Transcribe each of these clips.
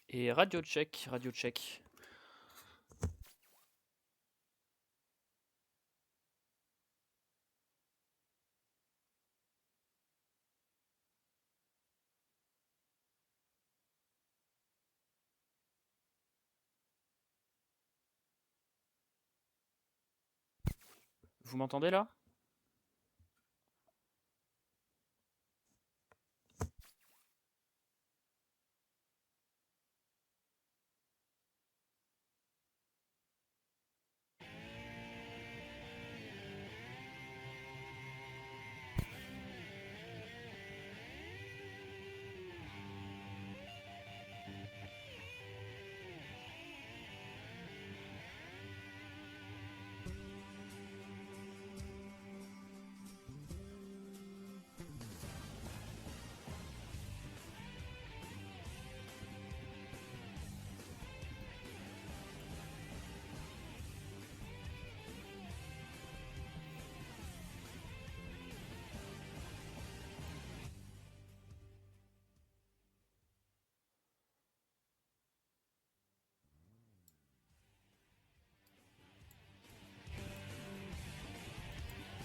Et radio check, radio check. Vous m'entendez là?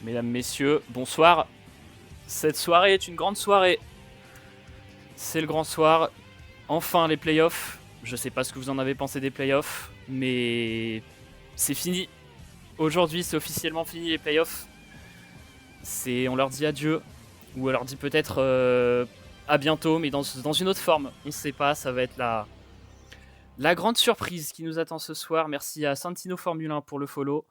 Mesdames, messieurs, bonsoir. Cette soirée est une grande soirée. C'est le grand soir. Enfin les playoffs. Je sais pas ce que vous en avez pensé des playoffs, mais c'est fini. Aujourd'hui, c'est officiellement fini les playoffs. On leur dit adieu, ou on leur dit peut-être à bientôt, mais dans une autre forme. On sait pas, ça va être la grande surprise qui nous attend ce soir. Merci à Santino Formule 1 pour le follow.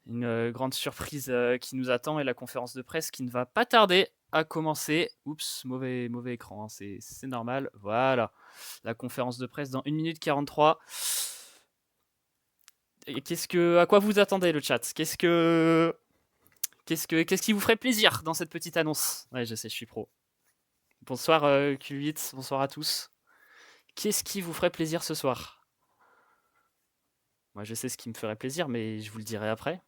Une grande surprise qui nous attend et la conférence de presse qui ne va pas tarder à commencer. Oups, mauvais écran, hein, c'est normal. Voilà, la conférence de presse dans 1 minute 43. Et à quoi vous attendez le chat? Qu'est-ce qui vous ferait plaisir dans cette petite annonce? Ouais, je sais, je suis pro. Bonsoir Q8, bonsoir à tous. Qu'est-ce qui vous ferait plaisir ce soir? Moi, je sais ce qui me ferait plaisir, mais je vous le dirai après.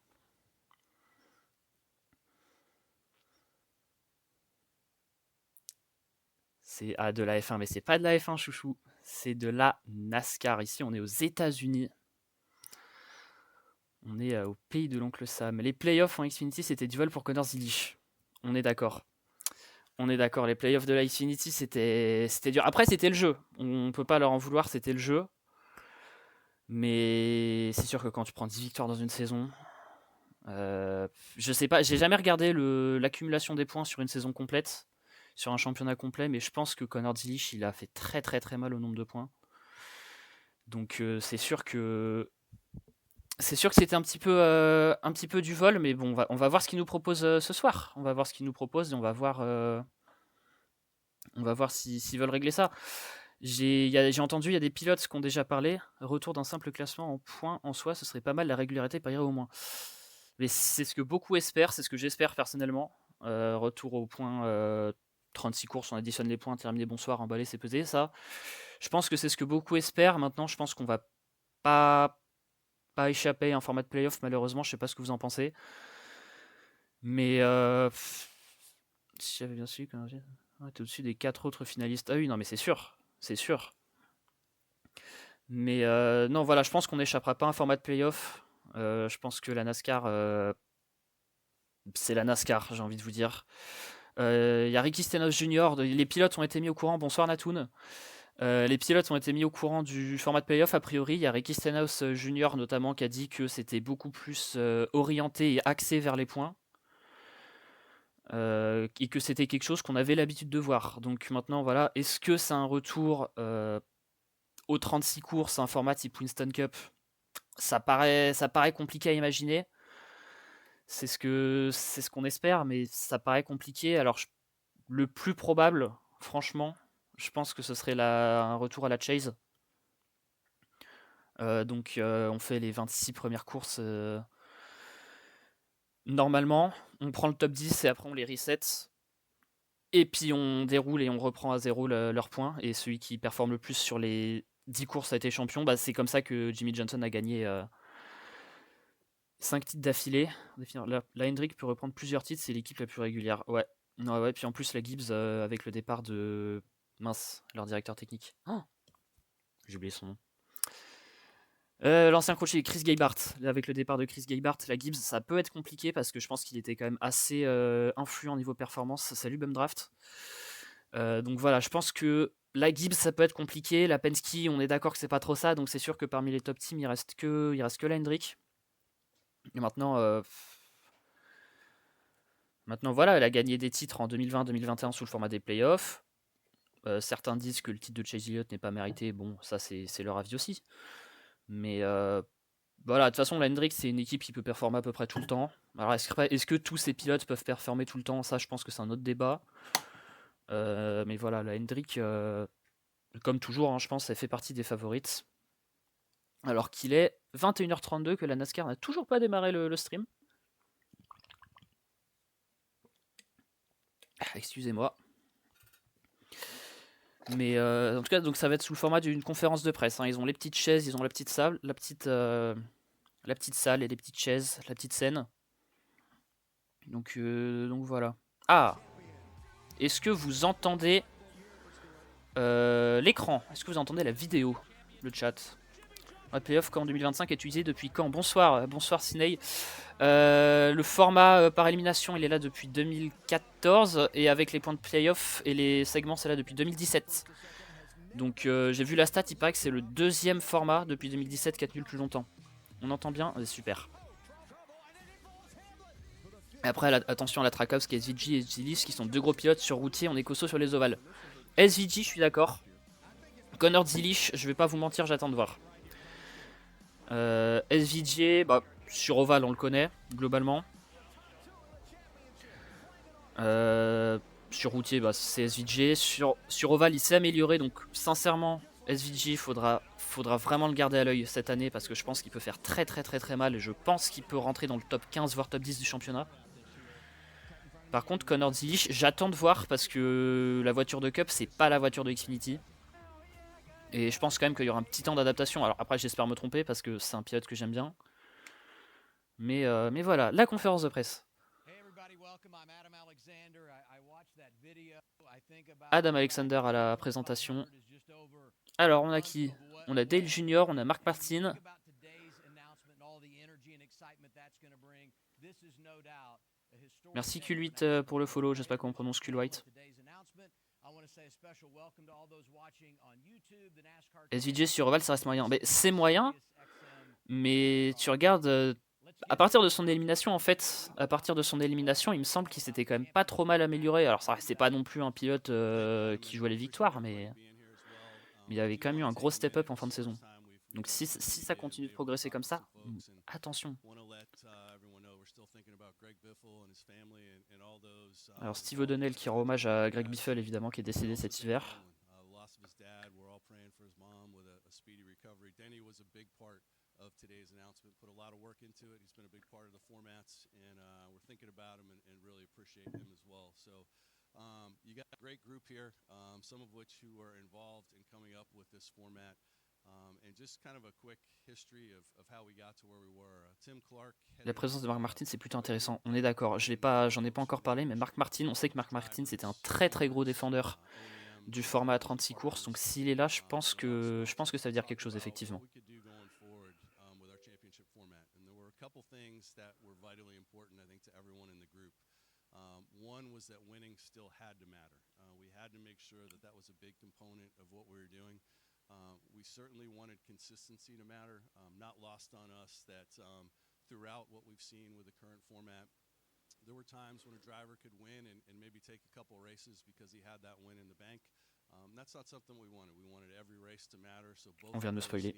C'est de la F1, mais c'est pas de la F1, chouchou. C'est de la NASCAR. Ici, on est aux États-Unis. On est au pays de l'oncle Sam. Les playoffs en Xfinity, c'était du vol pour Connor Zilisch. On est d'accord. On est d'accord. Les playoffs de la Xfinity, c'était dur. Après, c'était le jeu. On peut pas leur en vouloir, c'était le jeu. Mais c'est sûr que quand tu prends 10 victoires dans une saison, je sais pas, j'ai jamais regardé l'accumulation des points sur une saison complète, sur un championnat complet, mais je pense que Connor Zilisch, il a fait très très très mal au nombre de points. Donc c'est sûr que c'était un petit peu du vol, mais bon, on va voir ce qu'il nous propose ce soir. On va voir ce qu'il nous propose et on va voir s'ils veulent régler ça. J'ai entendu, il y a des pilotes qui ont déjà parlé. Retour d'un simple classement en points en soi, ce serait pas mal, la régularité parirait au moins. Mais c'est ce que beaucoup espèrent, c'est ce que j'espère personnellement. Retour au point 36 courses, on additionne les points, terminé, bonsoir, emballé, c'est pesé, ça. Je pense que c'est ce que beaucoup espèrent. Maintenant, je pense qu'on va pas échapper à un format de playoff, malheureusement. Je sais pas ce que vous en pensez. Mais si j'avais bien su qu'on était au-dessus des 4 autres finalistes. Ah oui, non, mais c'est sûr. C'est sûr. Mais non, voilà, je pense qu'on n'échappera pas à un format de playoff. Je pense que la NASCAR, c'est la NASCAR, j'ai envie de vous dire. Il y a Ricky Stenhouse Jr. Les pilotes ont été mis au courant. Bonsoir Natoun. Les pilotes ont été mis au courant du format de playoff. A priori, il y a Ricky Stenhouse Jr. notamment qui a dit que c'était beaucoup plus orienté et axé vers les points. Et que c'était quelque chose qu'on avait l'habitude de voir. Donc maintenant, voilà, est-ce que c'est un retour aux 36 courses, un format type Winston Cup? Ça paraît compliqué à imaginer. C'est ce qu'on espère, mais ça paraît compliqué. Alors, le plus probable, franchement, je pense que ce serait un retour à la chase. Donc, on fait les 26 premières courses. Normalement, on prend le top 10 et après on les reset. Et puis on déroule et on reprend à zéro leurs points. Et celui qui performe le plus sur les 10 courses a été champion. Bah, c'est comme ça que Jimmy Johnson a gagné 5 titres d'affilée. La Hendrick peut reprendre plusieurs titres, c'est l'équipe la plus régulière. Ouais. Ouais, ouais. Puis en plus, la Gibbs avec le départ de. Mince, leur directeur technique. Oh, J'ai oublié son nom. L'ancien coach, Chris Gaibart. Avec le départ de Chris Gaibart, la Gibbs, ça peut être compliqué parce que je pense qu'il était quand même assez influent niveau performance. Salut Bumdraft. Donc voilà, je pense que la Gibbs, ça peut être compliqué. La Penske, on est d'accord que c'est pas trop ça. Donc c'est sûr que parmi les top teams, il reste que la Hendrick. Et maintenant, voilà, elle a gagné des titres en 2020-2021 sous le format des playoffs. Certains disent que le titre de Chase Elliott n'est pas mérité. Bon, ça, c'est leur avis aussi. Mais voilà, de toute façon, la Hendrick, c'est une équipe qui peut performer à peu près tout le temps. Alors, est-ce que tous ces pilotes peuvent performer tout le temps? Ça, je pense que c'est un autre débat. Mais voilà, la Hendrick, comme toujours, hein, je pense, elle fait partie des favorites. Alors qu'il est 21h32, que la NASCAR n'a toujours pas démarré le stream. Excusez-moi. Mais en tout cas, donc ça va être sous le format d'une conférence de presse. Hein. Ils ont les petites chaises, ils ont la petite salle, la petite salle et les petites chaises, la petite scène. Donc voilà. Ah, est-ce que vous entendez l'écran? Est-ce que vous entendez la vidéo? Le chat. Un playoff quand 2025 est utilisé depuis quand? Bonsoir, bonsoir Ciney. Le format par élimination, il est là depuis 2014 et avec les points de playoff et les segments, c'est là depuis 2017. Donc j'ai vu la stat, il paraît que c'est le deuxième format depuis 2017 qui a tenu le plus longtemps. On entend bien? Super. Et après, attention à la Trackhouse qui est SVG et Zilis qui sont deux gros pilotes sur routier en écosso sur les ovales. SVG, je suis d'accord. Connor Zilich, je vais pas vous mentir, j'attends de voir. SVG, bah, sur ovale, on le connaît, globalement. Sur routier, bah, c'est SVG. Sur ovale, il s'est amélioré, donc sincèrement, SVG, faudra vraiment le garder à l'œil cette année parce que je pense qu'il peut faire très très très très mal et je pense qu'il peut rentrer dans le top 15 voire top 10 du championnat. Par contre, Connor Zilich, j'attends de voir parce que la voiture de Cup, c'est pas la voiture de Xfinity. Et je pense quand même qu'il y aura un petit temps d'adaptation. Alors après, j'espère me tromper parce que c'est un pilote que j'aime bien. Mais voilà, la conférence de presse. Adam Alexander à la présentation. Alors, on a qui? On a Dale Jr., on a Mark Martin. Merci Q8 pour le follow, j'espère qu'on prononce Q8. SVJ sur Oval, ça reste moyen. Mais c'est moyen, mais tu regardes, à partir de son élimination, en fait, il me semble qu'il s'était quand même pas trop mal amélioré. Alors ça restait pas non plus un pilote qui jouait les victoires, mais il avait quand même eu un gros step-up en fin de saison. Donc si ça continue de progresser comme ça, attention. Alors Steve O'Donnell qui rend hommage à Greg Biffle, évidemment, qui est décédé cet hiver. Of today's announcement, put a lot of work into it. He's been a big part of the formats, and we're thinking about him and really appreciate him as well. So you got a great group here, some of which who are involved in coming up with this format. And just kind of a quick history of how we got to where we were. Tim Clark. La présence de Mark Martin, c'est plutôt intéressant. On est d'accord. J'en ai pas encore parlé, mais Mark Martin, on sait que Mark Martin, c'était un très très gros défendeur du format à 36 courses. Donc s'il est là, je pense que ça veut dire quelque chose effectivement. Couple things that were vitally important, I think, to everyone in the group. One was that winning still had to matter. We had to make sure that was a big component of what we were doing. We certainly wanted consistency to matter. Not lost on us that throughout what we've seen with the current format, there were times when a driver could win and maybe take a couple races because he had that win in the bank. That's not something we wanted. We wanted every race to matter. So both. On vient de me spoiler.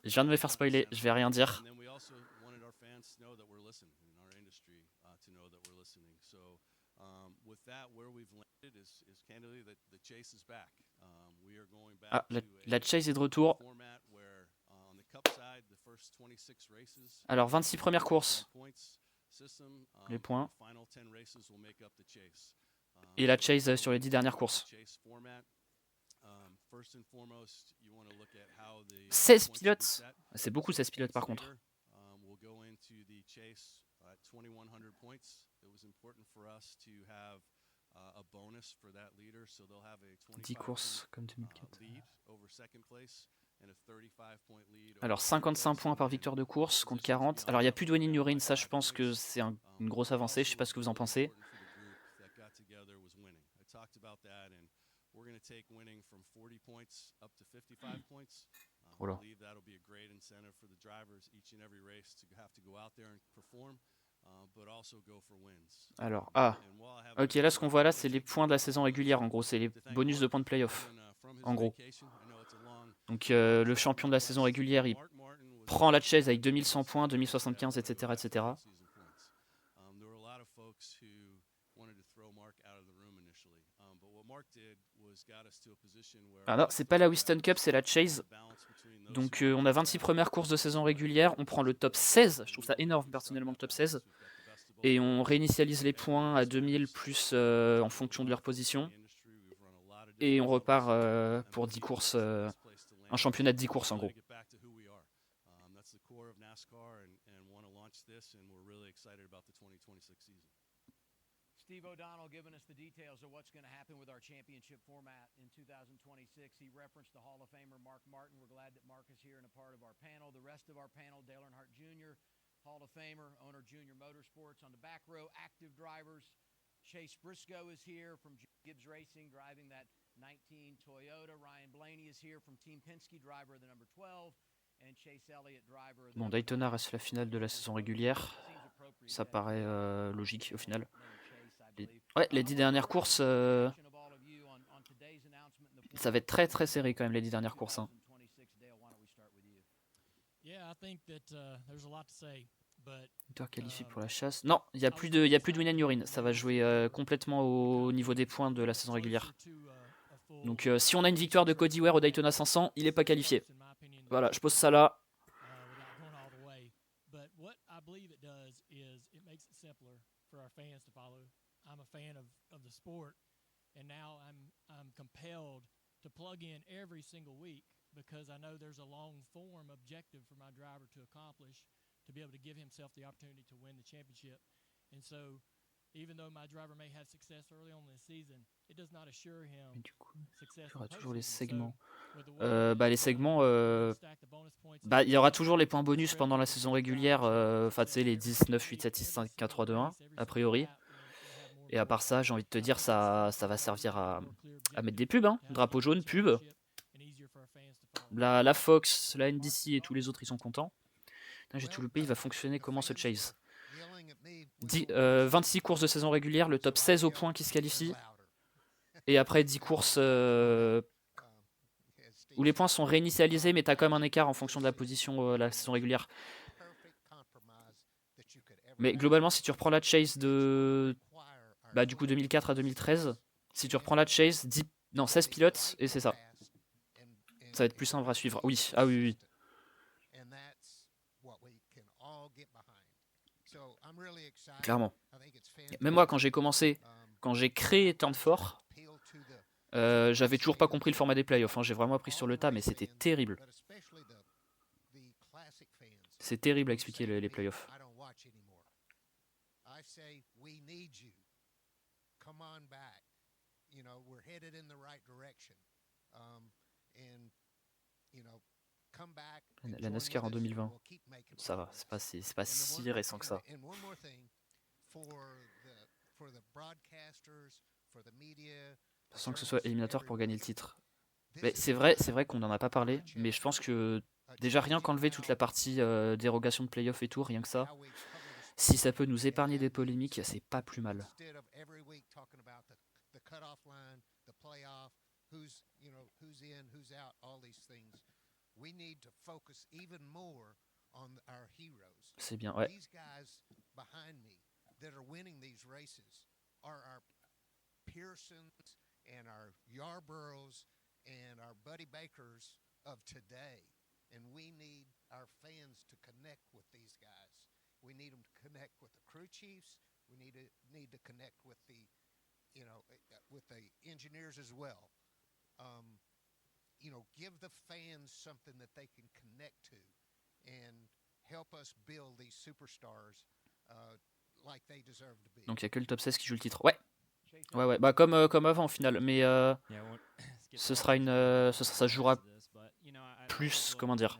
Je viens de me faire spoiler, je vais rien dire. Ah, la chase est de retour. Alors, 26 premières courses. Les points. Et la chase sur les 10 dernières courses. 16 pilotes, c'est beaucoup 16 pilotes par contre. 10 courses comme 2004. Alors 55 points par victoire de course contre 40. Alors il n'y a plus de winning urine, ça je pense que c'est une grosse avancée, je sais pas ce que vous en pensez. Voilà. Alors, ok, là ce qu'on voit là c'est les points de la saison régulière en gros, c'est les bonus de points de playoff en gros. Donc le champion de la saison régulière il prend la chaise avec 2100 points, 2075, etc. etc. Alors non, c'est pas la Winston Cup, c'est la Chase. Donc on a 26 premières courses de saison régulière, on prend le top 16, je trouve ça énorme personnellement le top 16, et on réinitialise les points à 2000 plus en fonction de leur position, et on repart pour 10 courses, un championnat de 10 courses en gros. Steve O'Donnell giving us the details of what's going to happen with our championship format in 2026. He referenced the Hall of Famer Mark Martin. We're glad that Mark is here and a part of our panel. The rest of our panel, Dale Earnhardt Jr., Hall of Famer, owner Junior Motorsports. On the back row, active drivers. Chase Briscoe is here from Gibbs Racing, driving that 19 Toyota. Ryan Blaney is here from Team Penske, driver of the number 12. And Chase Elliott, driver of the Bon, Daytona reste la finale de la saison régulière. Ça paraît logique au final. Les 10 dernières courses, ça va être très très serré quand même les 10 dernières courses. Hein. Victoire qualifié pour la chasse. Non, il n'y a plus de win and urine. Ça va jouer complètement au niveau des points de la saison régulière. Donc si on a une victoire de Cody Ware au Daytona 500, il n'est pas qualifié. Voilà, je pose ça là. I'm a fan of the sport, and now I'm compelled to plug in every single week because I know there's a long form objective for my driver to accomplish to be able to give himself the opportunity to win the championship. And so, even though my driver may have success early on in the season, it does not assure him success. Il y aura toujours les segments. Les segments, il y aura toujours les points bonus pendant la saison régulière. Enfin, tu sais, les 10, 9, 8, 7, 6, 5, 4, 3, 2, 1, a priori. Et à part ça, j'ai envie de te dire, ça va servir à mettre des pubs. Hein. Drapeau jaune, pub. La Fox, la NBC et tous les autres, ils sont contents. J'ai tout loupé, il va fonctionner comment ce chase 26 courses de saison régulière, le top 16 au point qui se qualifie. Et après 10 courses où les points sont réinitialisés, mais tu as quand même un écart en fonction de la position la saison régulière. Mais globalement, si tu reprends la chase de du coup 2004 à 2013, si tu reprends la chase, 16 pilotes, et c'est ça. Ça va être plus simple à suivre. Oui, oui. Clairement. Même moi, quand j'ai commencé, quand j'ai créé Turn 4, j'avais toujours pas compris le format des playoffs. Hein. J'ai vraiment appris sur le tas, mais c'était terrible. C'est terrible à expliquer les playoffs. Come on back. You know, we're headed in the right direction. And you know, come back. La NASCAR en 2020. Ça va, c'est pas si récent que ça. Sans que ce soit éliminatoire pour gagner le titre. Mais c'est vrai qu'on n'en a pas parlé, mais je pense que déjà rien qu'enlever toute la partie dérogation de playoff et tout, rien que ça. Si ça peut nous épargner des polémiques, c'est pas plus mal. C'est bien, ouais. We need them to connect with the crew chiefs. We need to connect with the engineers as well. Give the fans something that they can connect to, and help us build these superstars like they deserve to be. Donc il y a que le top 16 qui joue le titre. Ouais. Ouais, bah comme avant au final, mais ce ça se jouera plus, comment dire.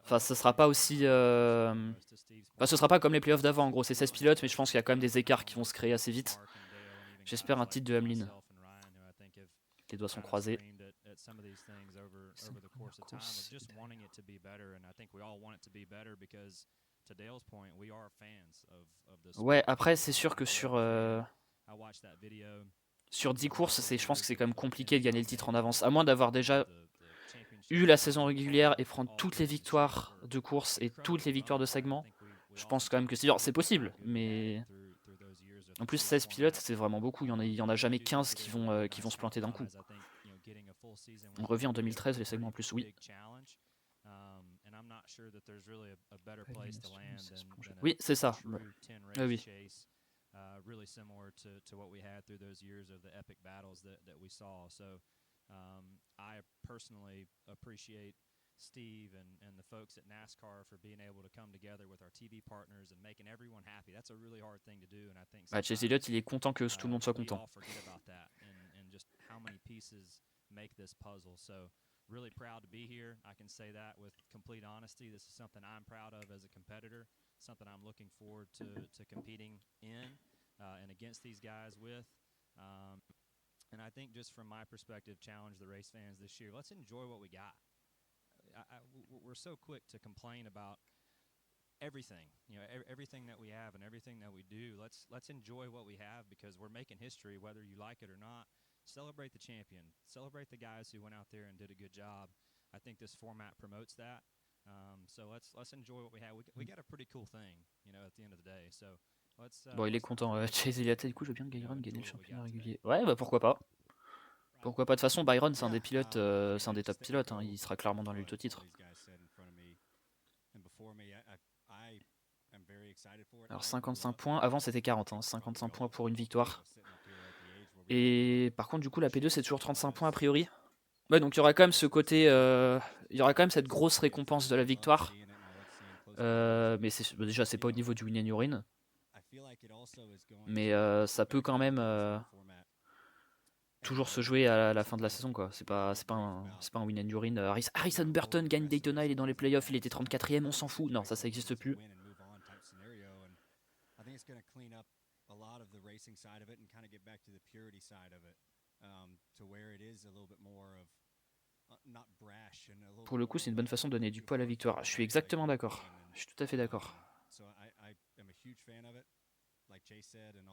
Enfin, ce sera pas aussi. Enfin, ce sera pas comme les playoffs d'avant. En gros, c'est 16 pilotes, mais je pense qu'il y a quand même des écarts qui vont se créer assez vite. J'espère un titre de Hamlin. Les doigts sont croisés. Ouais, après, c'est sûr que sur 10 courses, je pense que c'est quand même compliqué de gagner le titre en avance. À moins d'avoir déjà eu la saison régulière et prendre toutes les victoires de course et toutes les victoires de segment. Je pense quand même que c'est dur. C'est possible, mais en plus 16 pilotes, c'est vraiment beaucoup. Il y en a jamais 15 qui vont se planter d'un coup. On revient en 2013 les segments en plus, oui. Oui, c'est ça. Ouais. Oui. Really similar to what we had through those years of the epic battles that we saw. So I personally appreciate Steve and the folks at NASCAR for being able to come together with our TV partners and making everyone happy. That's a really hard thing to do, and I think Chase Elliott, il est content que tout le monde soit content. We all forget about that and just how many pieces make this puzzle. So really proud to be here. I can say that with complete honesty. This is something I'm proud of as a competitor, something I'm looking forward to competing in and against these guys with. And I think just from my perspective, challenge the race fans this year. Let's enjoy what we got. We're so quick to complain about everything, everything that we have and everything that we do. Let's enjoy what we have because we're making history, whether you like it or not. Celebrate the champion. Celebrate the guys who went out there and did a good job. I think this format promotes that. So let's enjoy what we have. We got a pretty cool thing, at the end of the day. So bon, il est content. Chase Elliott, du coup, je veux bien que Byron gagne le championnat régulier. Ouais, bah pourquoi pas. Pourquoi pas. De toute façon, Byron, c'est un des pilotes, c'est un des top pilotes. Hein. Il sera clairement dans la lutte au titre. Alors 55 points, avant c'était 40, hein. 55 points pour une victoire. Et par contre, du coup, la P2 c'est toujours 35 points a priori. Ouais, donc il y aura quand même ce côté, il y aura quand même cette grosse récompense de la victoire. Mais déjà, c'est pas au niveau du win and urine. Mais ça peut quand même toujours se jouer à la fin de la saison, quoi. C'est pas un win and urine. Harrison Burton gagne Daytona, il est dans les playoffs, il était 34ème, on s'en fout. Non, ça n'existe plus. Pour le coup, c'est une bonne façon de donner du poids à la victoire. Je suis exactement d'accord. Je suis tout à fait d'accord.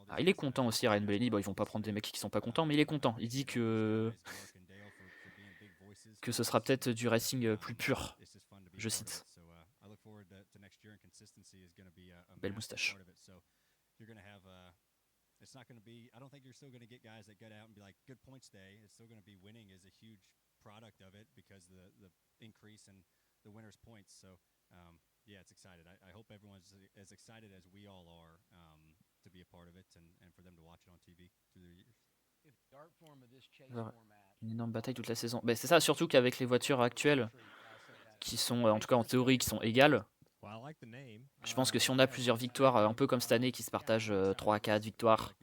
Ah, il est content aussi, Ryan Blaney. Bon, ils vont pas prendre des mecs qui sont pas contents, mais il est content. Il dit que ce sera peut-être du racing plus pur. Je cite. Belle moustache. It's not going to be, I don't think you're still going to get guys that get out and be like, good points day. It's still going to be winning is a huge product of it because the increase in the winner's points. So, yeah, it's excited. I hope everyone's as excited as we all are to be a part of it and for them to watch it on TV through their years. Alors, une énorme bataille toute la saison. Ben, c'est ça, surtout qu'avec les voitures actuelles, qui sont, en tout cas en théorie, qui sont égales, je pense que si on a plusieurs victoires, un peu comme cette année, qui se partagent 3 à 4 victoires,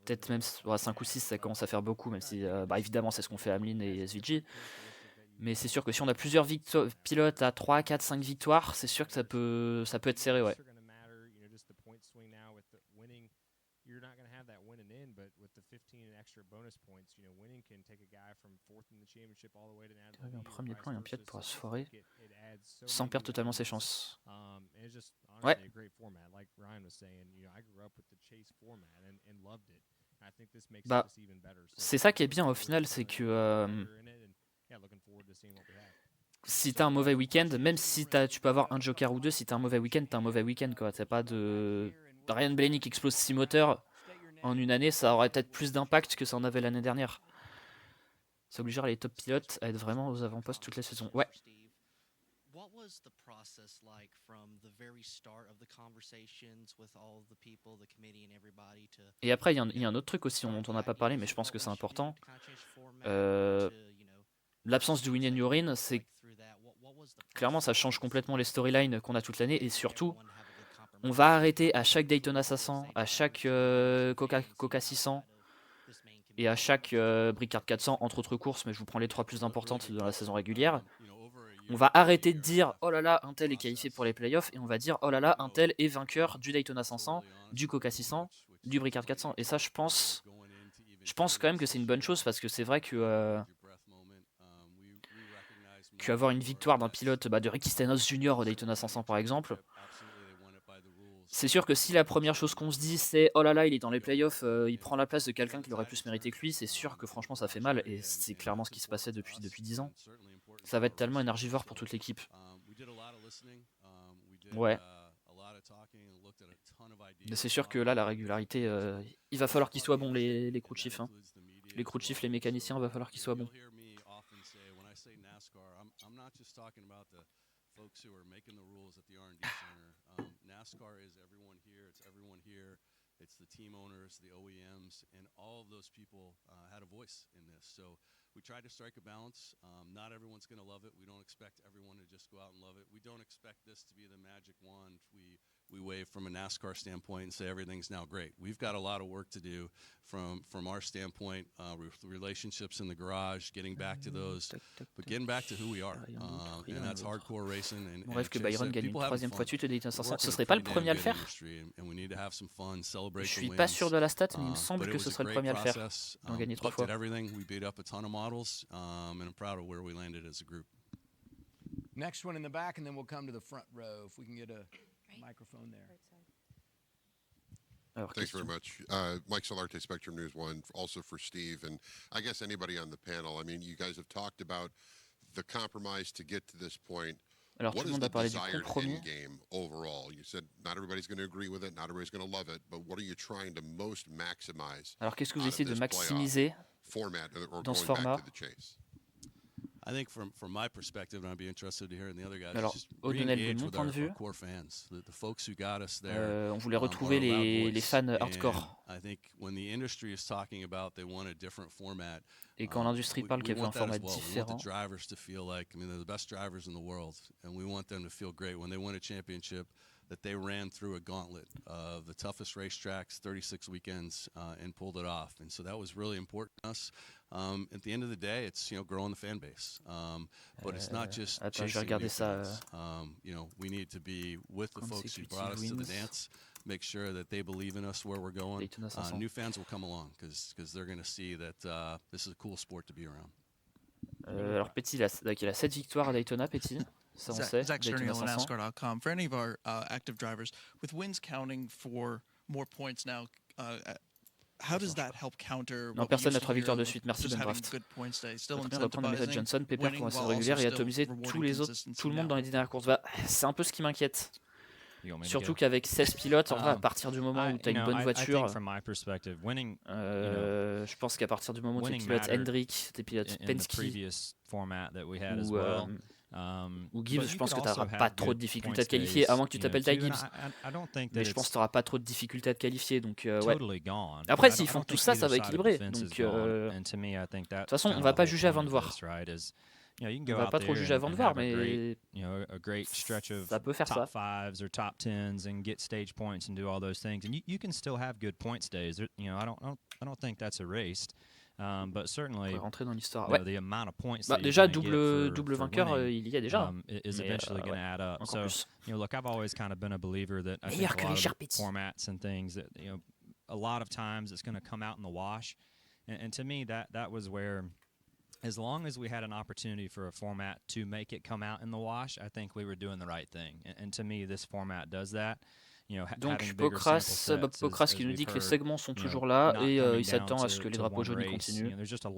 peut-être même 5 ou 6, ça commence à faire beaucoup, même si évidemment c'est ce qu'on fait à Hamlin et SVG. Mais c'est sûr que si on a plusieurs pilotes à 3, 4, 5 victoires, c'est sûr que ça peut être serré, ouais. Un premier plan et un pilote pourra se foirer sans perdre totalement ses chances. Ouais. Bah, c'est ça qui est bien au final, c'est que si t'as un mauvais week-end, même si tu peux avoir un joker ou deux, si t'as un mauvais week-end, t'as un mauvais week-end, quoi. T'as pas de Ryan Blaney qui explose 6 moteurs en une année, ça aurait peut-être plus d'impact que ça en avait l'année dernière. Ça obligera les top pilotes à être vraiment aux avant-postes toute la saison. Ouais. Et après, il y a un autre truc aussi dont on n'a pas parlé, mais je pense que c'est important. L'absence du win and urine, c'est clairement ça change complètement les storylines qu'on a toute l'année, et surtout On va arrêter à chaque Daytona 500, à chaque Coca 600 et à chaque Brickyard 400, entre autres courses, mais je vous prends les 3 plus importantes de la saison régulière. On va arrêter de dire oh là là, un tel est qualifié pour les playoffs, et on va dire oh là là, un tel est vainqueur du Daytona 500, du Coca 600, du Brickyard 400. Et ça, je pense quand même que c'est une bonne chose, parce que c'est vrai que avoir une victoire d'un pilote de Ricky Stenhouse Jr. au Daytona 500 par exemple, c'est sûr que si la première chose qu'on se dit c'est oh là là, il est dans les playoffs, il prend la place de quelqu'un qui aurait plus mérité que lui, c'est sûr que franchement ça fait mal, et c'est clairement ce qui se passait depuis 10 ans. Ça va être tellement énergivore pour toute l'équipe. Ouais. Mais c'est sûr que là, la régularité, il va falloir qu'ils soient bons, les crew chiefs. Hein. Les crew chiefs, les mécaniciens, il va falloir qu'ils soient bons. It's the team owners, the OEMs, and all of those people had a voice in this. So we tried to strike a balance. Not everyone's going to love it. We don't expect everyone to just go out and love it. We don't expect this to be the magic wand we wave from a NASCAR standpoint and say everything's now great. We've got a lot of work to do from our standpoint, relationships in the garage, getting back to those, but getting back to who we are. And that's hardcore racing. On rêve que Byron gagne une 3e fois de suite au Daytona 500. Ce serait pas le premier à le faire. Je suis pas sûr de la stat, mais il me semble que ce serait le premier à le faire. On a gagné 3 fois. Next one in the back, and then we'll come to the front row. If we can get a microphone there. Alors, thanks very much. Mike Solarte, Spectrum News 1, also for Steve, and I guess anybody on the panel. I mean, you guys have talked about the compromise to get to this point. Alors, what tout le is monde the a parlé du desired compromis. end game overall? You said not everybody's going to agree with it, not everybody's going to love it, but what are you trying to most maximize? Alors, qu'est-ce que vous essayez de maximiser dans ce format? I think from my perspective, and I'd be interested to hear the other guys. Alors, O'Donnell, de mon point de vue, on voulait retrouver les fans hardcore. Et quand l'industrie parle qu'elle veut un format différent, that they ran through a gauntlet of the toughest racetracks, 36 weekends, and pulled it off. And so that was really important to us. At the end of the day, it's growing the fan base, but it's not just chasing new fans. We need to be with the folks who brought us to the dance. Make sure that they believe in us where we're going. New fans will come along because they're going to see that this is a cool sport to be around. Alors Petit, il a 7 victoires à Daytona, Petit. Ça, on sait. Zach Sternial on NASCAR.com. For any of our active drivers, with wins counting for more points now, how does that help counter? Non, personne n'a 3 victoires de suite. Merci, Bendraft. Le premier reprendre à Method Johnson, Pepper pour la saison régulière et atomiser tous les autres, tout le monde dans les dernières courses. C'est un peu ce qui m'inquiète. Surtout qu'avec 16 pilotes, à partir du moment où tu as une bonne voiture, je pense qu'à partir du moment où tu pilotes Hendrick, tu pilotes Penske ou Gibbs, je pense que tu n'auras pas trop de difficultés à te qualifier, à moins que tu t'appelles Ty Gibbs. Mais je pense que tu n'auras pas trop de difficultés à te qualifier. Donc, ouais. Après, s'ils font tout ça, ça va équilibrer. Donc, de toute façon, on ne va pas juger avant de voir. On ne va pas trop juger avant de voir, mais ça peut faire ça. Rentrer dans l'histoire. Ouais. Déjà, double vainqueur, il y a déjà. Encore plus. Meilleur que Richard Petty. A lot of times it's going to come out in the wash. And to me, that was where, as long as we had an opportunity for a format to make it come out in the wash, I think we were doing the right thing. And to me, this format does that. Donc Bob Pockrass qui nous dit que les segments sont toujours là et il s'attend à ce que les drapeaux jaunes continuent. Ça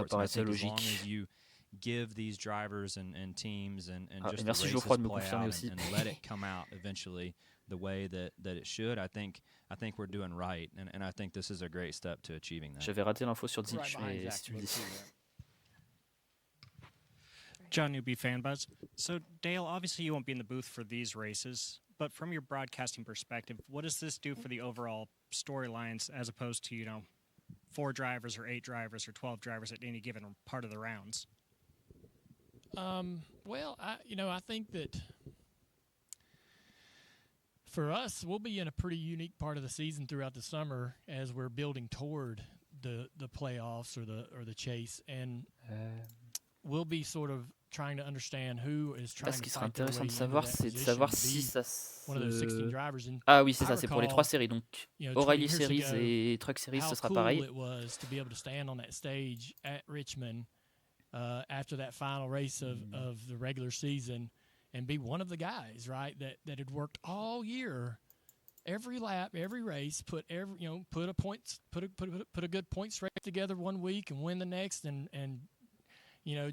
paraissait logique. Et merci Geoffroy de me confirmer aussi. J'avais raté l'info sur Ditch, mais si tu le dis. John Newby, FanBuzz. So Dale, obviously you won't be in the booth for these races, but from your broadcasting perspective, what does this do for the overall storylines as opposed to, 4 drivers or 8 drivers or 12 drivers at any given part of the rounds? Well, I think that for us, we'll be in a pretty unique part of the season throughout the summer as we're building toward the playoffs or the chase, and we'll be sort of trying to understand who is Là, trying ce to qui serait fight their way intéressant de into savoir, that c'est de position savoir to si be ça one of those 16 se... drivers. And Ah oui, c'est I ça, c'est pour les recall, 3 séries. Donc, 20 O'Reilly years Series ago, et Truck Series, how ce sera cool pareil. it was to be able to stand on that stage at Richmond after that final race of the regular season and be one of the guys, right, that had worked all year, every lap, every race, put a good points race together one week and win the next, and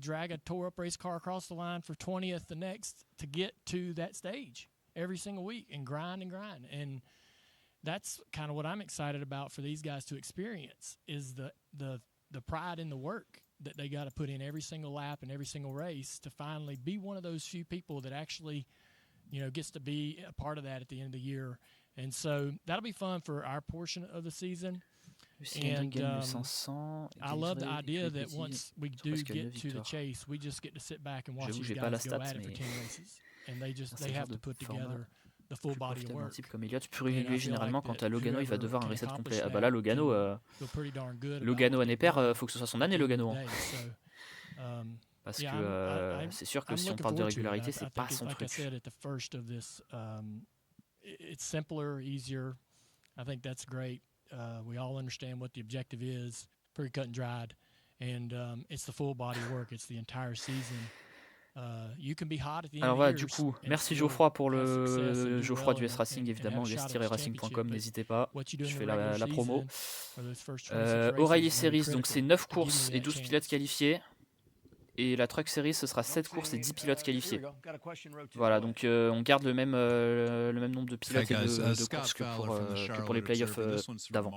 drag a tore up race car across the line for 20th the next to get to that stage every single week and grind. And that's kind of what I'm excited about for these guys to experience, is the pride in the work that they got to put in every single lap and every single race to finally be one of those few people that actually, gets to be a part of that at the end of the year. And so that'll be fun for our portion of the season. And I love the idea that once we do get to the chase, we just get to sit back and watch these guys go at it for 10 races. And they have to put together the full body of work. Comme Elliott, plus régulier généralement, quant à Logano, il va devoir un reset complet. Ah bah là, Logano année paire, faut que ce soit son année, Logano. Parce que c'est sûr que si on parle de régularité, c'est pas son truc. It's simpler, easier. I think that's great. We all understand what the objective is, pretty cut and dried, and it's the full body work. It's the entire season. You can be hot at the end Alors of voilà, years du coup, and merci still Geoffroy pour have success and le do Geoffroy well du S Racing, and évidemment, have a shot at the guest-racing.com, championship. n'hésitez pas, What you do in je the fais regular la promo. season, or those first 26 O'Reilly races, will be Series, donc c'est critical 9 to courses giving et you that 12 chance. pilotes qualifiés. Et la Truck Series, ce sera 7 courses et 10 pilotes qualifiés. Voilà, donc on garde le même nombre de pilotes et de courses que pour les playoffs d'avant.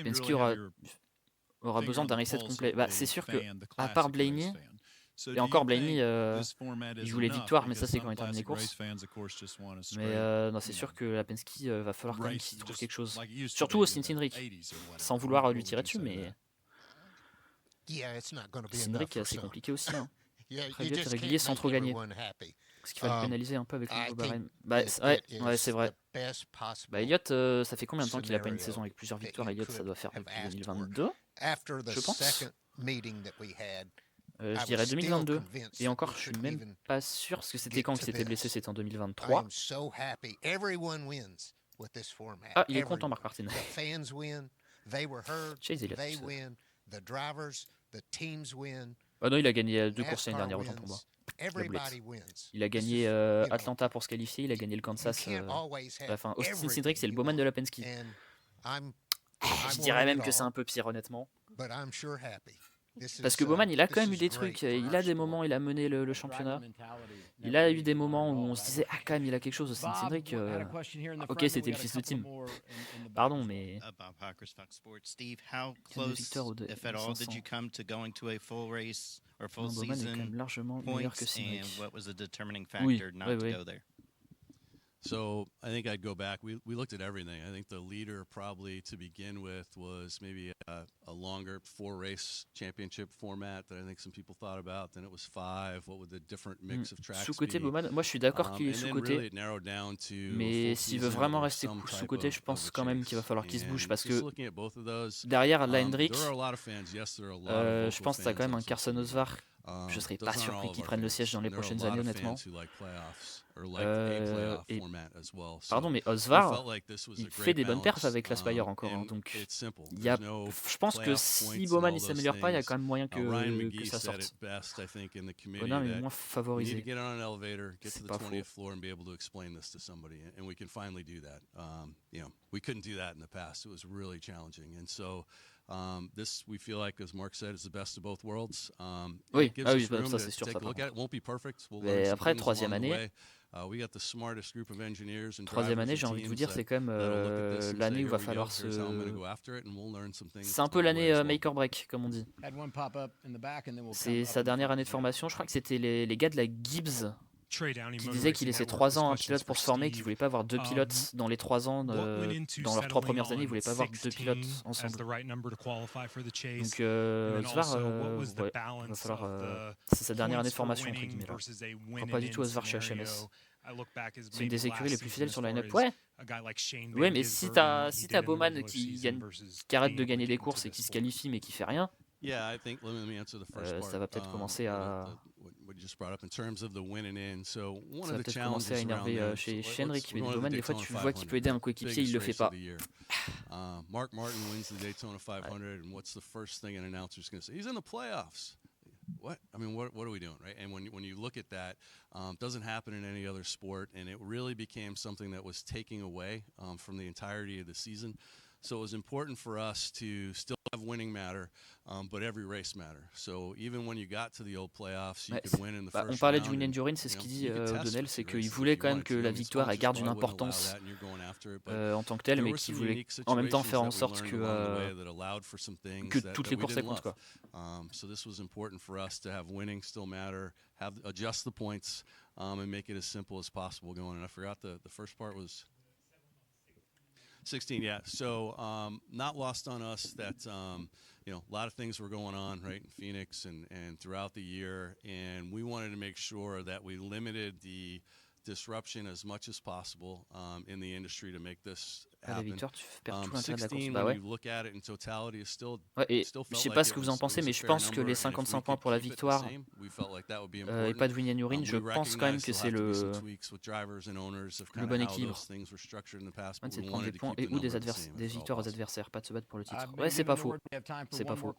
Penske aura besoin d'un reset complet. Bah, c'est sûr que, à part Blaney, et encore Blaney, il joue les victoires, mais ça c'est quand il termine les courses. Mais non, c'est sûr que la Penske va falloir quand même qu'il trouve quelque chose. Surtout Austin Cindric, sans vouloir lui tirer dessus, mais Cindric, c'est compliqué aussi. Hein. Très vite régulier sans trop gagner. Parce qu'il va le pénaliser un peu avec le nouveau barème. Bah, ouais, c'est vrai. Bah, Elliott, ça fait combien de temps qu'il a pas une saison avec plusieurs victoires? Elliott, ça doit faire depuis 2022, je pense. Je dirais 2022. Et encore, je suis même pas sûr, parce que c'était quand qu'il s'était blessé, c'était en 2023. Ah, il est content, Marc Martin. Chase Elliott. Ah non, il a gagné 2 courses l'année dernière, autant pour moi. Il a gagné Atlanta pour se qualifier, il a gagné le Kansas à la fin. Austin Cindric, c'est le Bowman de la Penske. Je dirais même que c'est un peu pire, honnêtement. Parce que Bowman, il a quand même eu des trucs. Il a des moments, il a mené le championnat. Il a eu des moments où on se disait, ah, quand même, il a quelque chose. Austin Cindric, ok, c'était le fils de Tim. Pardon, mais. Bob Parker's Fox Sports. Steve, how close, if at all, did you come to going to a full race or full Bowman est quand season même largement meilleur que points, and Cindric. what was the determining factor not to go there? So I think I'd go back. We looked at everything. I think the leader probably to begin with was maybe a longer 4-race championship format that I think some people thought about. Then it was 5. What would the different mix of tracks Sous-côté be? Bowman, moi je suis d'accord qu'il est sous-côté. Really narrowed down to Mais s'il veut vraiment rester sous-côté, je pense quand même qu'il va falloir qu'il se bouge parce que derrière la Hendrick, je pense que t'as quand même un Carson Osvar. Je serais pas surpris qu'il prenne le siège dans les prochaines années, honnêtement. Pardon, mais Osvar, il fait des bonnes perfs avec l'Aspire encore. Hein, donc, je pense que si Bowman ne s'améliore pas, il y a quand même moyen que ça sorte. Bowman est moins favorisé. C'est pas faux. This we feel like, as Mark said, is the best of both worlds. Oui, ça c'est sûr. Mais après, troisième année, j'ai envie de vous dire, c'est quand même l'année où il va falloir se. C'est un peu l'année make or break, comme on dit. C'est sa dernière année de formation. Je crois que c'était les gars de la Gibbs qui disait qu'il laissait 3 ans à un pilote pour se former, qu'il voulait pas avoir 2 pilotes dans les 3 ans, dans leurs 3 premières années, il voulait pas avoir 2 pilotes ensemble. Donc Svar, ouais, va falloir, c'est sa dernière année de formation entre guillemets là. Je crois pas du tout à Svar chez HMS. C'est une des écuries les plus fidèles sur le line-up. Ouais, mais si t'as Bowman qui arrête de gagner des courses et qui se qualifie mais qui fait rien, ça va peut-être commencer à énerver chez Henrik. Mais Bowman, des fois, tu vois qu'il peut aider un coéquipier, il le fait pas. Mark Martin wins the Daytona 500, and what's the first thing an announcer's going to say? He's in the playoffs. What? I mean, what are we doing, right? And when you look at that, doesn't happen in any other sport, and it really became something that was taking away from the entirety of the season. So it was important for us to still have winning matter, but every race matter. So even when you got to the old playoffs, you could win in the first round. On parlait de win enduring, c'est ce qu'il dit O'Donnell, c'est qu'il voulait quand même que la victoire elle garde une importance en tant que telle, mais qu'il voulait en même temps faire en sorte que toutes les courses comptent quoi. So this was important for us to have winning still matter, adjust the points, and make it as simple as possible going. And I forgot the first part was 16, yeah. So not lost on us that a lot of things were going on right in Phoenix and throughout the year, and we wanted to make sure that we limited the disruption as much as possible in the industry to make this happen. 16, when you look at it in totality, is still je sais pas ce que vous en pensez, mais je pense que les 55 points pour la victoire et pas de win and urine, je pense quand même que c'est le bon équilibre. C'est de prendre des points et ou des victoires aux adversaires, pas de se battre pour le titre. Ouais, c'est pas faux. C'est pas faux.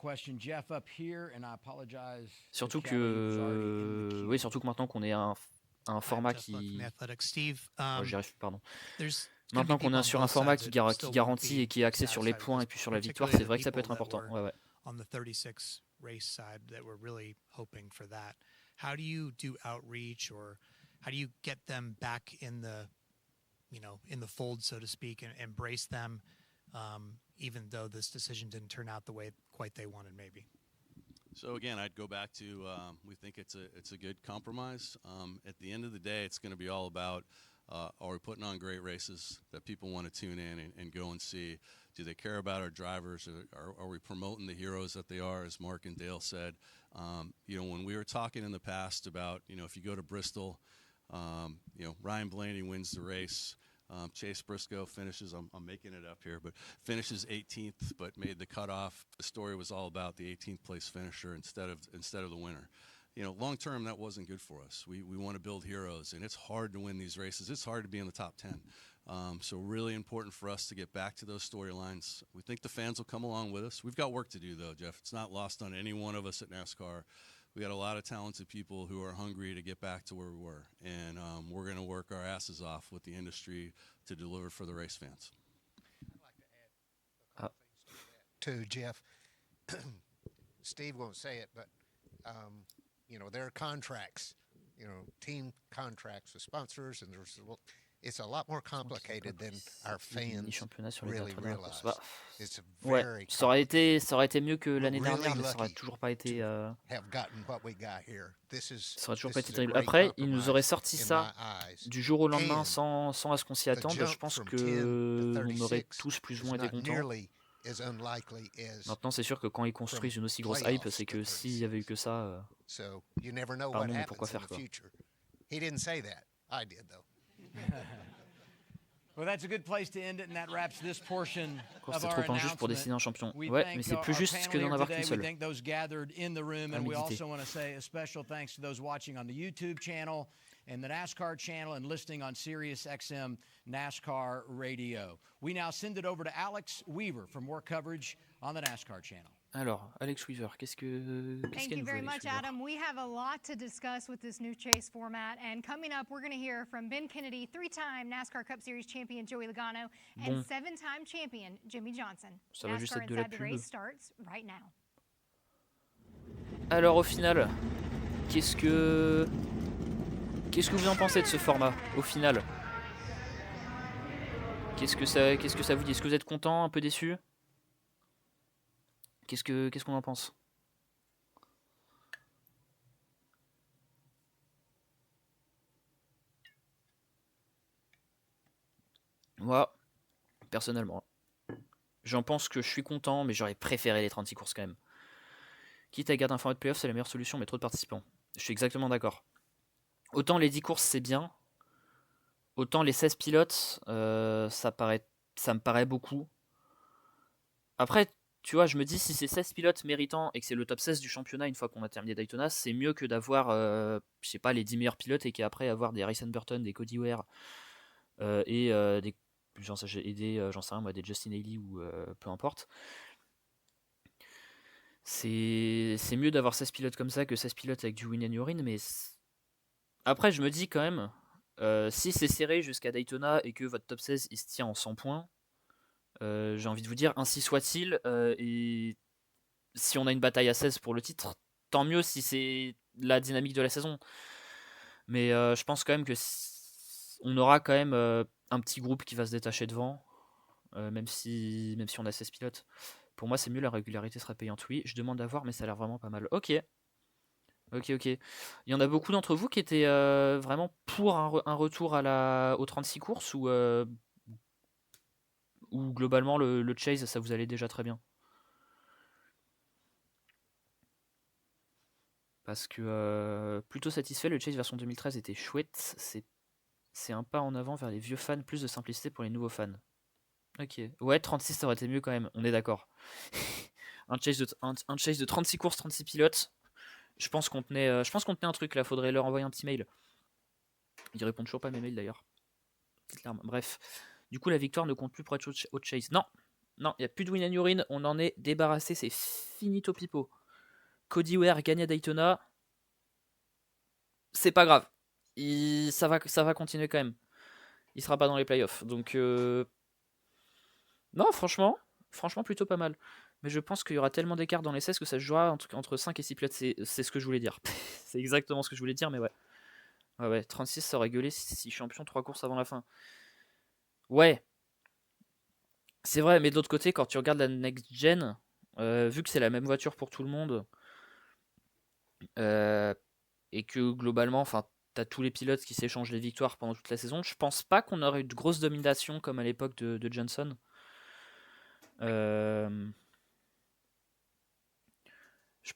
Surtout que maintenant qu'on est un format qui... j'y arrive, pardon. Maintenant qu'on est sur un format qui garantit et qui est axé sur les points et puis sur la victoire, c'est vrai que ça peut être important. Ouais. On the 36 race side that we're really hoping for that. How do you do outreach, or how do you get them back in the fold, so to speak, and embrace them, even though this decision didn't turn out the way quite they wanted, maybe? So again, I'd go back to we think it's a good compromise. At the end of the day, it's going to be all about are we putting on great races that people want to tune in and go and see? Do they care about our drivers? Are we promoting the heroes that they are, as Mark and Dale said? When we were talking in the past about, if you go to Bristol, Ryan Blaney wins the race. Chase Briscoe finishes, I'm making it up here, but finishes 18th, but made the cutoff. The story was all about the 18th place finisher instead of the winner. Long term, that wasn't good for us. We want to build heroes, and it's hard to win these races. It's hard to be in the top 10. So really important for us to get back to those storylines. We think the fans will come along with us. We've got work to do, though, Jeff. It's not lost on any one of us at NASCAR. We got a lot of talented people who are hungry to get back to where we were, and we're going to work our asses off with the industry to deliver for the race fans. I'd like to add a couple things to that, too, Jeff. Steve won't say it, but there are contracts, team contracts with sponsors, and it's a lot more complicated than our fans really realize. It's very ça aurait été mieux que l'année dernière, mais ça aurait toujours pas été terrible. Après, ils nous auraient sorti ça du jour au lendemain sans à ce qu'on s'y attende. Je pense que on aurait tous plus ou moins été contents. Maintenant, c'est sûr que quand ils construisent une aussi grosse hype, c'est que s'il y avait eu que ça, pardon, mais pourquoi faire quoi? He didn't say that. I did, though. Well, that's a good place to end it, and that wraps this portion of c'est our trop injuste pour décider un champion. We Ouais, thank mais c'est plus our juste que d'en panel avoir here qu'une today. We seule. thank those gathered in the room, and we also want to say a special thanks to those watching on the YouTube channel and the NASCAR channel and listening on Sirius XM NASCAR Radio. We now send it over to Alex Weaver for more coverage on the NASCAR channel. Alors, Alex Weaver, qu'est-ce Thank you very much, Adam. We have a lot to discuss with this new chase format. And coming up, we're going to hear from Ben Kennedy, 3-time NASCAR Cup Series champion Joey Logano, and 7-time champion Jimmy Johnson. Ça va juste NASCAR être de la Inside the pub. Race starts right now. Alors, au final, qu'est-ce que vous en pensez de ce format, au final? Qu'est-ce que ça vous dit? Est-ce que vous êtes content, un peu déçu? Qu'est-ce qu'on en pense? personnellement. J'en pense que je suis content, mais j'aurais préféré les 36 courses quand même. Quitte à garder un format de playoff, c'est la meilleure solution, mais trop de participants. Je suis exactement d'accord. Autant les 10 courses, c'est bien. Autant les 16 pilotes, ça me paraît beaucoup. Après, tu vois, je me dis, si c'est 16 pilotes méritants et que c'est le top 16 du championnat une fois qu'on a terminé Daytona, c'est mieux que d'avoir, je sais pas, les 10 meilleurs pilotes et qu'après avoir des Ryan Burton, des Cody Ware et des, j'en sais rien, moi, des Justin Haley ou peu importe. C'est mieux d'avoir 16 pilotes comme ça que 16 pilotes avec du win and urine, mais après, je me dis quand même, si c'est serré jusqu'à Daytona et que votre top 16 il se tient en 100 points, j'ai envie de vous dire, ainsi soit-il, et si on a une bataille à 16 pour le titre, tant mieux si c'est la dynamique de la saison. Mais je pense quand même que on aura quand même un petit groupe qui va se détacher devant, même si on a 16 pilotes. Pour moi, c'est mieux, la régularité sera payante, oui. Je demande à voir, mais ça a l'air vraiment pas mal. Ok. Il y en a beaucoup d'entre vous qui étaient vraiment pour un retour aux 36 courses ou globalement le chase, ça vous allait déjà très bien? Parce que plutôt satisfait, le chase version 2013 était chouette. C'est un pas en avant vers les vieux fans, plus de simplicité pour les nouveaux fans. Ok. Ouais, 36 ça aurait été mieux quand même, on est d'accord. un chase de 36 courses, 36 pilotes. Je pense qu'on tenait un truc là, faudrait leur envoyer un petit mail. Ils répondent toujours pas à mes mails d'ailleurs. Petite larme. Bref. Du coup, la victoire ne compte plus pour être au chase. Non, il n'y a plus de win and urine, on en est débarrassé, c'est finito pipo. Cody Ware gagne à Daytona. C'est pas grave. Ça va continuer quand même. Il sera pas dans les playoffs. Donc, non, franchement, plutôt pas mal. Mais je pense qu'il y aura tellement d'écart dans les 16 que ça se jouera entre 5 et 6 pilotes. C'est ce que je voulais dire. C'est exactement ce que je voulais dire, mais ouais. Ouais, 36, ça aurait gueulé si champion 3 courses avant la fin. Ouais. C'est vrai, mais de l'autre côté, quand tu regardes la next gen, vu que c'est la même voiture pour tout le monde, et que globalement, enfin, t'as tous les pilotes qui s'échangent les victoires pendant toute la saison, je pense pas qu'on aurait eu de grosse domination comme à l'époque de Johnson. Je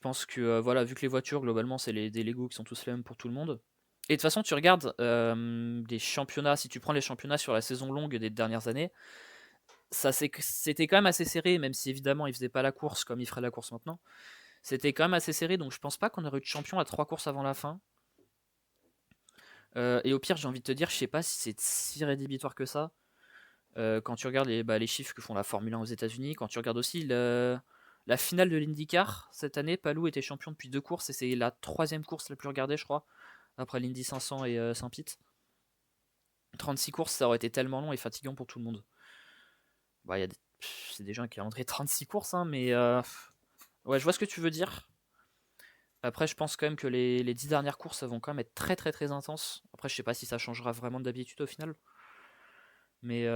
pense que voilà, vu que les voitures globalement c'est des Lego qui sont tous les mêmes pour tout le monde. Et de toute façon, tu regardes des championnats, si tu prends les championnats sur la saison longue des dernières années, c'était quand même assez serré, même si évidemment ils faisaient pas la course comme ils feraient la course maintenant. C'était quand même assez serré, donc je pense pas qu'on aurait eu de champion à 3 courses avant la fin. Et au pire, j'ai envie de te dire, je sais pas si c'est si rédhibitoire que ça. Quand tu regardes les chiffres que font la Formule 1 aux États-Unis, quand tu regardes aussi la finale de l'IndyCar cette année, Palou était champion depuis 2 courses et c'est la 3e course la plus regardée, je crois, après l'Indy 500 et Saint-Pete. 36 courses, ça aurait été tellement long et fatigant pour tout le monde. Bah, c'est déjà un calendrier 36 courses, hein, mais ouais, je vois ce que tu veux dire. Après, je pense quand même que les 10 dernières courses vont quand même être très très très intenses. Après, je sais pas si ça changera vraiment d'habitude au final. Mais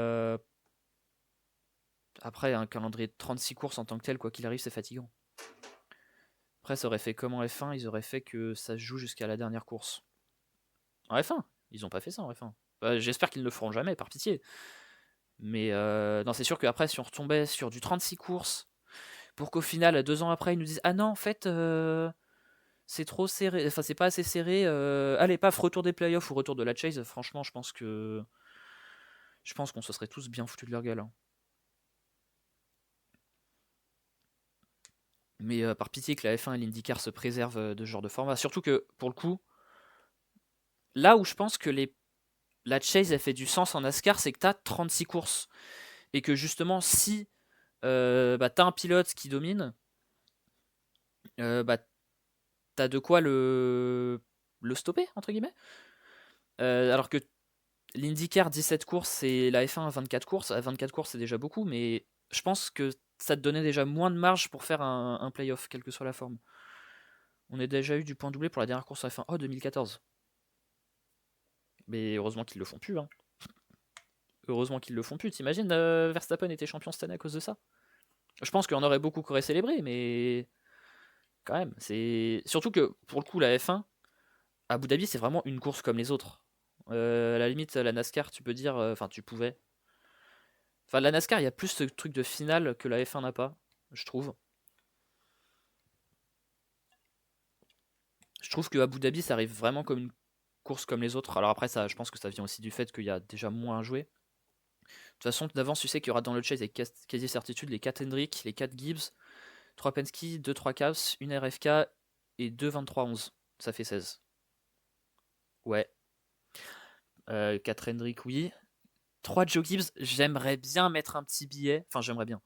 après, un calendrier de 36 courses en tant que tel, quoi qu'il arrive, c'est fatigant. Après, ça aurait fait comme en F1, ils auraient fait que ça se joue jusqu'à la dernière course. En F1, ils ont pas fait ça en F1. Bah, j'espère qu'ils ne le feront jamais, par pitié. Mais non, c'est sûr qu'après, si on retombait sur du 36 courses, pour qu'au final, 2 ans après, ils nous disent ah non, en fait, c'est trop serré, enfin, c'est pas assez serré, allez, paf, retour des playoffs ou retour de la chase, franchement, je pense qu'on se serait tous bien foutus de leur gueule. Hein. Mais par pitié que la F1 et l'IndyCar se préservent de ce genre de format. Surtout que, pour le coup, là où je pense que la chase a fait du sens en NASCAR, c'est que t'as 36 courses. Et que justement, si t'as un pilote qui domine, t'as de quoi le stopper, entre guillemets. Alors que l'IndyCar 17 courses et la F1 24 courses. À 24 courses, c'est déjà beaucoup, mais je pense que ça te donnait déjà moins de marge pour faire un playoff, quelle que soit la forme. On a déjà eu du point doublé pour la dernière course à F1. Oh, 2014. Mais heureusement qu'ils le font plus. Hein. Heureusement qu'ils le font plus. T'imagines, Verstappen était champion cette année à cause de ça. Je pense qu'on aurait beaucoup aurait célébré, mais quand même. C'est surtout que pour le coup, la F1, à Abu Dhabi, c'est vraiment une course comme les autres. À la limite, la NASCAR, tu peux dire, enfin, tu pouvais. Enfin, la NASCAR, il y a plus ce truc de finale que la F1 n'a pas, je trouve. Je trouve que Abu Dhabi, ça arrive vraiment comme une course comme les autres. Alors après, ça, je pense que ça vient aussi du fait qu'il y a déjà moins à jouer. De toute façon, d'avance, tu sais qu'il y aura dans le chase avec quasi certitude les 4 Hendrick, les 4 Gibbs, 3 Penske, 2 3 Chaos, 1 RFK et 2 23-11. Ça fait 16. Ouais. 4 Hendrick, oui. 3 Joe Gibbs, j'aimerais bien mettre un petit billet. Enfin, j'aimerais bien.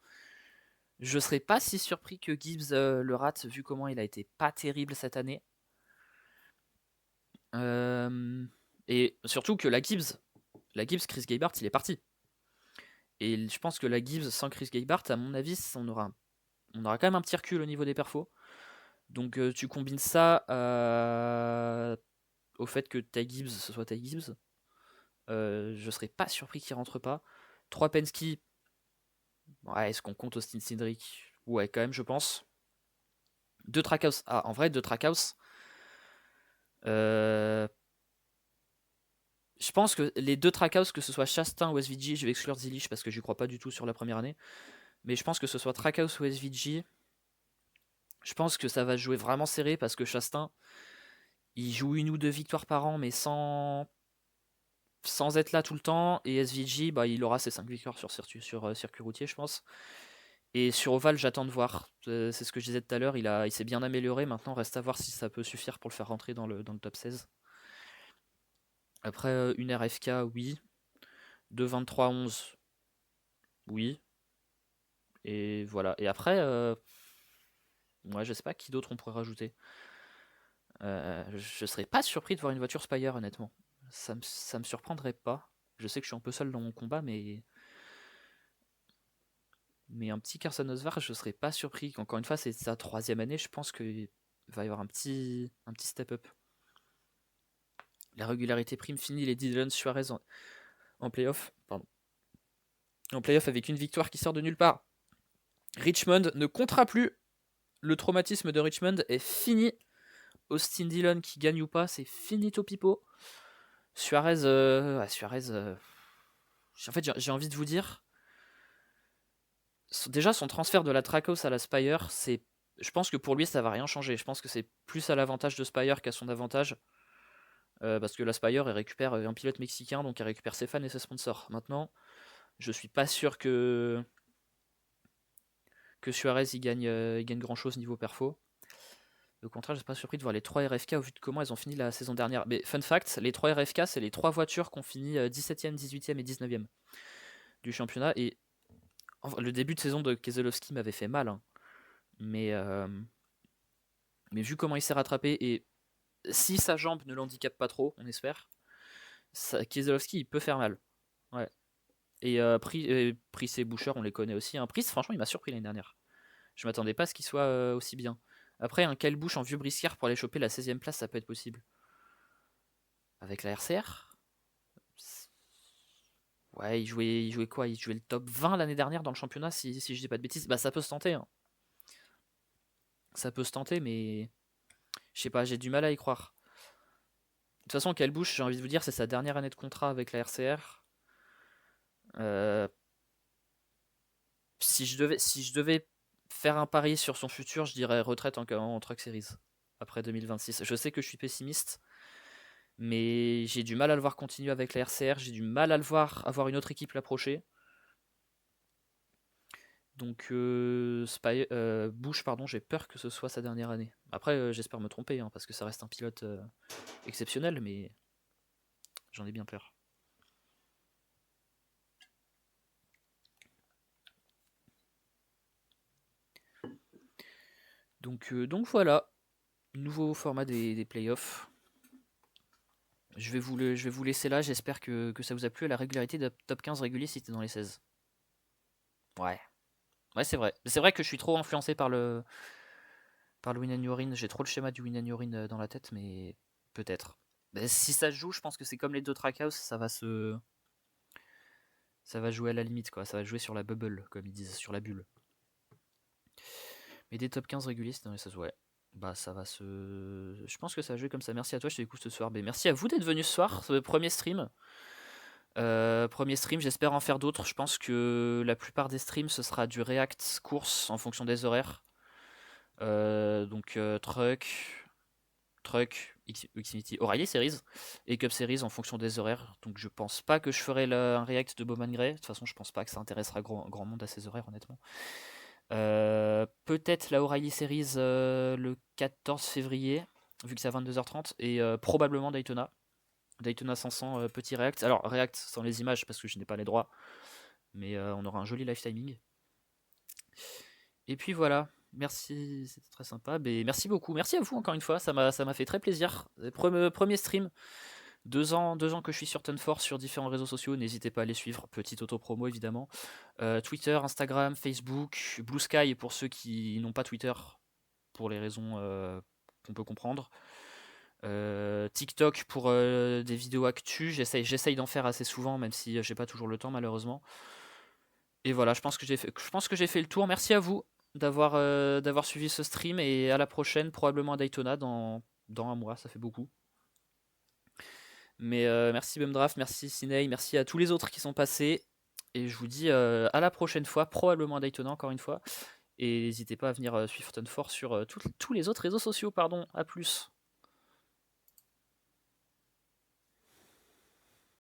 Je serais pas si surpris que Gibbs le rate, vu comment il a été pas terrible cette année. Et surtout que la Gibbs, Chris Gabehart, il est parti. Et je pense que la Gibbs sans Chris Gabehart, à mon avis, on aura quand même un petit recul au niveau des perfos. Donc tu combines ça au fait que Ty Gibbs, ce soit Ty Gibbs. Je serais pas surpris qu'il rentre pas. 3 Penske. Ouais, est-ce qu'on compte Austin Cindric? Ouais, quand même, je pense. 2 Trackhouse. Ah, en vrai, 2 Trackhouse. Je pense que les 2 Trackhouse, que ce soit Chastain ou SVG, je vais exclure Zilich parce que j'y crois pas du tout sur la première année. Mais je pense que ce soit Trackhouse ou SVG, je pense que ça va jouer vraiment serré parce que Chastain, il joue 1 ou 2 victoires par an, mais sans être là tout le temps. Et SVG, bah, il aura ses 5 victoires sur circuit routier, je pense. Et sur Oval, j'attends de voir. C'est ce que je disais tout à l'heure, il s'est bien amélioré. Maintenant, reste à voir si ça peut suffire pour le faire rentrer dans le top 16. Après, une RFK, oui. 2 23-11, oui. Et voilà. Et après, ouais, je sais pas qui d'autre on pourrait rajouter. Je serais pas surpris de voir une voiture Spire, honnêtement. Ça me surprendrait pas. Je sais que je suis un peu seul dans mon combat, mais un petit Carson Osvar, je serais pas surpris. Encore une fois, c'est sa 3e année, je pense qu'il va y avoir un petit step-up. La régularité prime finit les Dylan Suarez en playoff. Pardon. En playoff avec une victoire qui sort de nulle part. Richmond ne comptera plus. Le traumatisme de Richmond est fini. Austin Dillon qui gagne ou pas, c'est finito pipo. Suarez, en fait, j'ai envie de vous dire, déjà son transfert de la Trackhouse à la Spire, je pense que pour lui ça va rien changer. Je pense que c'est plus à l'avantage de Spire qu'à son avantage. Parce que la Spire, elle récupère un pilote mexicain, donc elle récupère ses fans et ses sponsors. Maintenant, je suis pas sûr que Suarez il gagne grand chose niveau perfo. Au contraire, je suis pas surpris de voir les 3 RFK au vu de comment elles ont fini la saison dernière. Mais fun fact, les 3 RFK, c'est les 3 voitures qui ont fini 17e, 18e et 19e du championnat. Et le début de saison de Keselowski m'avait fait mal. Hein. Mais vu comment il s'est rattrapé, et si sa jambe ne l'handicape pas trop, on espère, Keselowski, il peut faire mal. Ouais. Et Price et Boucher, on les connaît aussi. Hein. Price, franchement, il m'a surpris l'année dernière. Je m'attendais pas à ce qu'il soit aussi bien. Après, un Kyle Busch en vieux briscard pour aller choper la 16e place, ça peut être possible. Avec la RCR, ouais, il jouait quoi? Il jouait le top 20 l'année dernière dans le championnat, si je dis pas de bêtises. Bah, ça peut se tenter. Hein. Ça peut se tenter, mais je sais pas, j'ai du mal à y croire. De toute façon, Kyle Busch, j'ai envie de vous dire, c'est sa dernière année de contrat avec la RCR. Si je devais faire un pari sur son futur, je dirais retraite en Truck Series après 2026. Je sais que je suis pessimiste, mais j'ai du mal à le voir continuer avec la RCR. J'ai du mal à le voir avoir une autre équipe l'approcher. Donc Busch, pardon, j'ai peur que ce soit sa dernière année. Après, j'espère me tromper, hein, parce que ça reste un pilote exceptionnel, mais j'en ai bien peur. Donc voilà, nouveau format des playoffs. Je vais vous laisser là, j'espère que ça vous a plu. À la régularité de top 15 régulier si t'es dans les 16. Ouais, c'est vrai. C'est vrai que je suis trop influencé par le win and urine. J'ai trop le schéma du win and urine dans la tête, mais peut-être. Mais si ça se joue, je pense que c'est comme les 2 Trackhouse, ça va jouer à la limite, quoi. Ça va jouer sur la bubble, comme ils disent, sur la bulle. Mais des top 15 réguliers, c'est dans les 16, ouais. Bah ça va je pense que ça va jouer comme ça. Merci à toi, je t'écoute ce soir. Mais merci à vous d'être venu ce soir, ce premier stream. Premier stream, j'espère en faire d'autres. Je pense que la plupart des streams, ce sera du React course en fonction des horaires. Donc Truck, Xfinity, O'Reilly Series et Cup Series en fonction des horaires. Donc je pense pas que je ferai un React de Bowman Gray. De toute façon, je pense pas que ça intéressera grand monde à ces horaires, honnêtement. Peut-être la O'Reilly Series le 14 février, vu que c'est à 22h30, et probablement Daytona 500, petit React. Alors React sans les images parce que je n'ai pas les droits, mais on aura un joli live timing. Et puis voilà, merci, c'était très sympa. Mais merci beaucoup, merci à vous encore une fois, ça m'a fait très plaisir. Premier stream, 2 ans que je suis sur Turn4 sur différents réseaux sociaux, n'hésitez pas à les suivre, petite auto-promo évidemment. Twitter, Instagram, Facebook, Blue Sky pour ceux qui n'ont pas Twitter, pour les raisons qu'on peut comprendre. TikTok pour des vidéos actu, j'essaye d'en faire assez souvent, même si j'ai pas toujours le temps malheureusement. Et voilà, je pense que j'ai fait le tour. Merci à vous d'avoir suivi ce stream, et à la prochaine, probablement à Daytona dans un mois, ça fait beaucoup. Mais merci Bumdraft, merci Ciney, merci à tous les autres qui sont passés, et je vous dis à la prochaine fois, probablement à Daytona encore une fois, et n'hésitez pas à venir suivre Turn4 sur tous les autres réseaux sociaux, à plus.